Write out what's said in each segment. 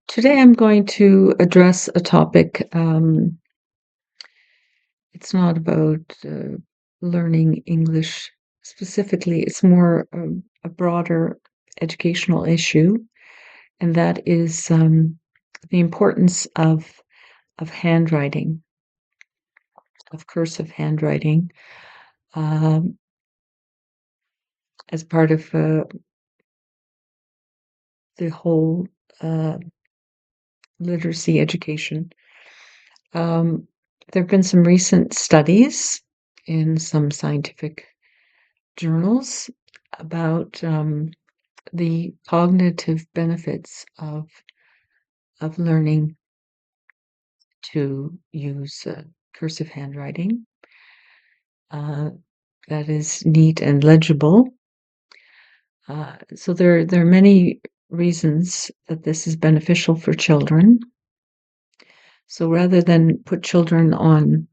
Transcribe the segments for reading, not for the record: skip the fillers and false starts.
Today I'm going to address a topic. It's not about learning English specifically. It's more a broader educational issue, and that is the importance of handwriting, of cursive handwriting, um, as part of the whole uh, literacy education. Um, there have been some recent studies in some scientific journals about the cognitive benefits of learning to use cursive handwriting uh, that is neat and legible. So there are many reasons that this is beneficial for children. So rather than put children on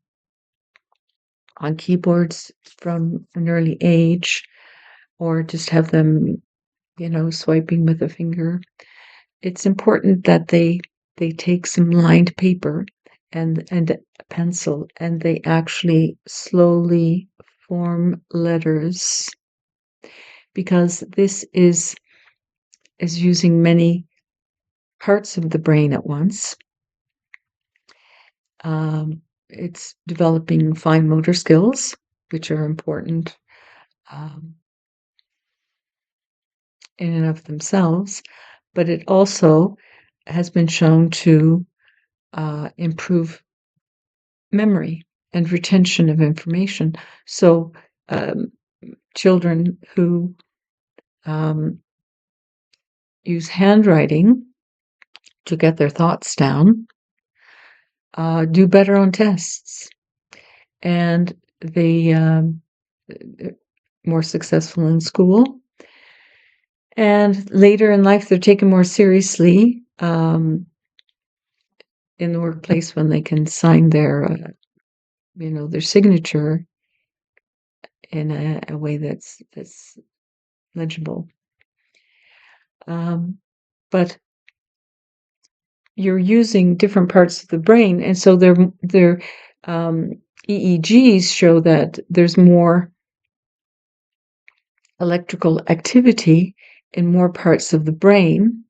keyboards from an early age, or just have them, swiping with a finger, it's important that they take some lined paper and a pencil, and they actually slowly form letters, because this is using many parts of the brain at once. It's developing fine motor skills, which are important um, in and of themselves, but it also has been shown to improve memory and retention of information. So, um, children who um, use handwriting to get their thoughts down do better on tests, and they're more successful in school. And later in life, they're taken more seriously in the workplace when they can sign their signature in a way that's legible. But you're using different parts of the brain, and so their EEGs show that there's more electrical activity in more parts of the brain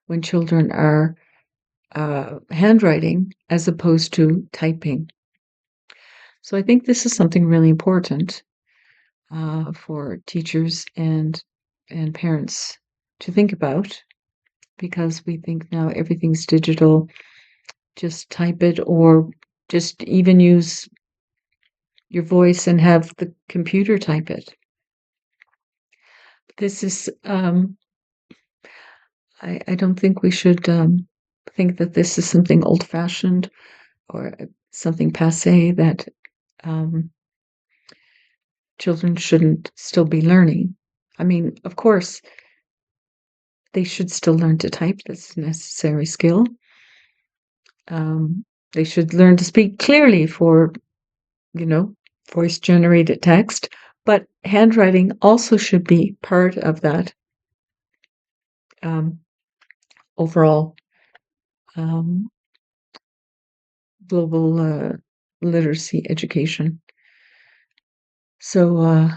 when children are handwriting as opposed to typing. So I think this is something really important for teachers and parents to think about, because we think now everything's digital. Just type it, or just even use your voice and have the computer type it. This is, I don't think we should think that this is something old fashioned or something passe that um, children shouldn't still be learning. I mean, of course, they should still learn to type. That's a necessary skill. Um, they should learn to speak clearly for, you know, voice generated text, but handwriting also should be part of that um, overall um, global literacy education. So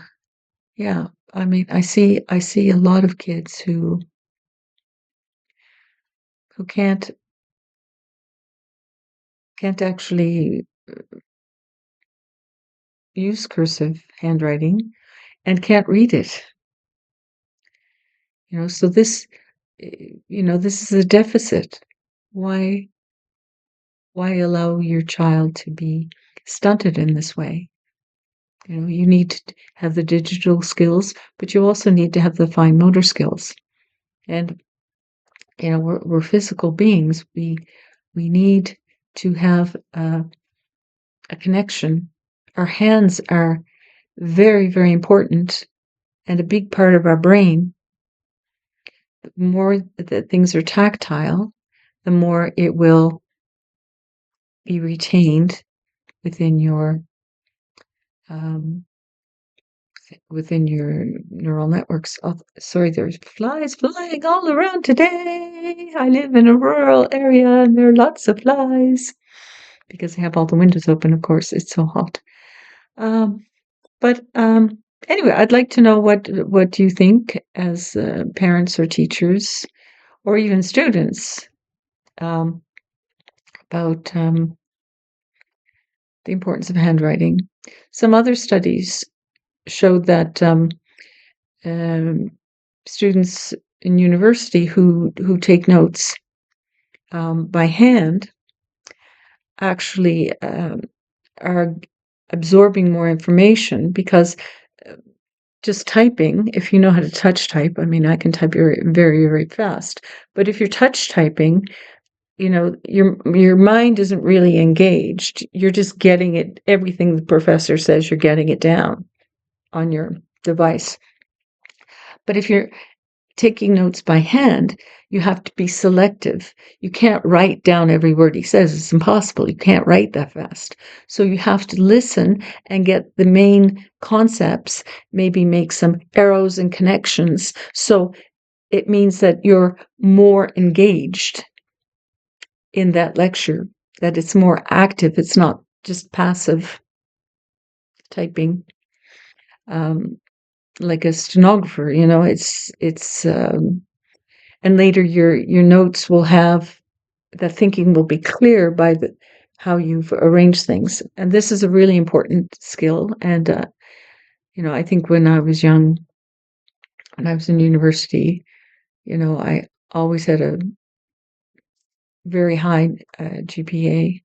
yeah, I mean, I see a lot of kids who can't actually use cursive handwriting and can't read it. So this is a deficit. Why why allow your child to be stunted in this way? You need to have the digital skills, but you also need to have the fine motor skills. And we're physical beings. We need to have a connection. Our hands are very, very important and a big part of our brain. The more that things are tactile, the more it will be retained within your um, within your neural networks. Oh, sorry, there's flies flying all around today. I live in a rural area and there are lots of flies because I have all the windows open, of course. It's so hot. But anyway, I'd like to know what do you think as parents or teachers or even students um, about the importance of handwriting. Some other studies showed that um, students in university who take notes by hand actually are absorbing more information because just typing, if you know how to touch type, I mean, I can type very, very, very fast, but if you're touch typing, your mind isn't really engaged. You're just getting it, everything the professor says, you're getting it down on your device. But if you're taking notes by hand, you have to be selective. You can't write down every word he says. It's impossible. You can't write that fast. So you have to listen and get the main concepts, maybe make some arrows and connections. So it means that you're more engaged in that lecture, that it's more active. It's not just passive typing. Like a stenographer, and later your notes will have the thinking will be clear by how you've arranged things. And this is a really important skill. And I think when I was young, when I was in university, I always had a very high GPA,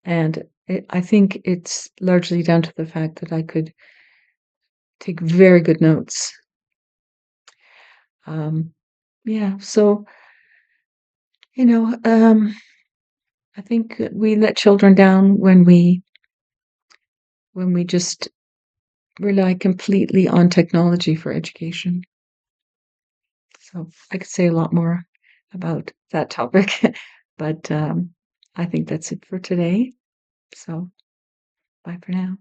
and I think it's largely down to the fact that I could take very good notes. Yeah, so I think we let children down when we just rely completely on technology for education. So I could say a lot more about that topic, but I think that's it for today. So bye for now.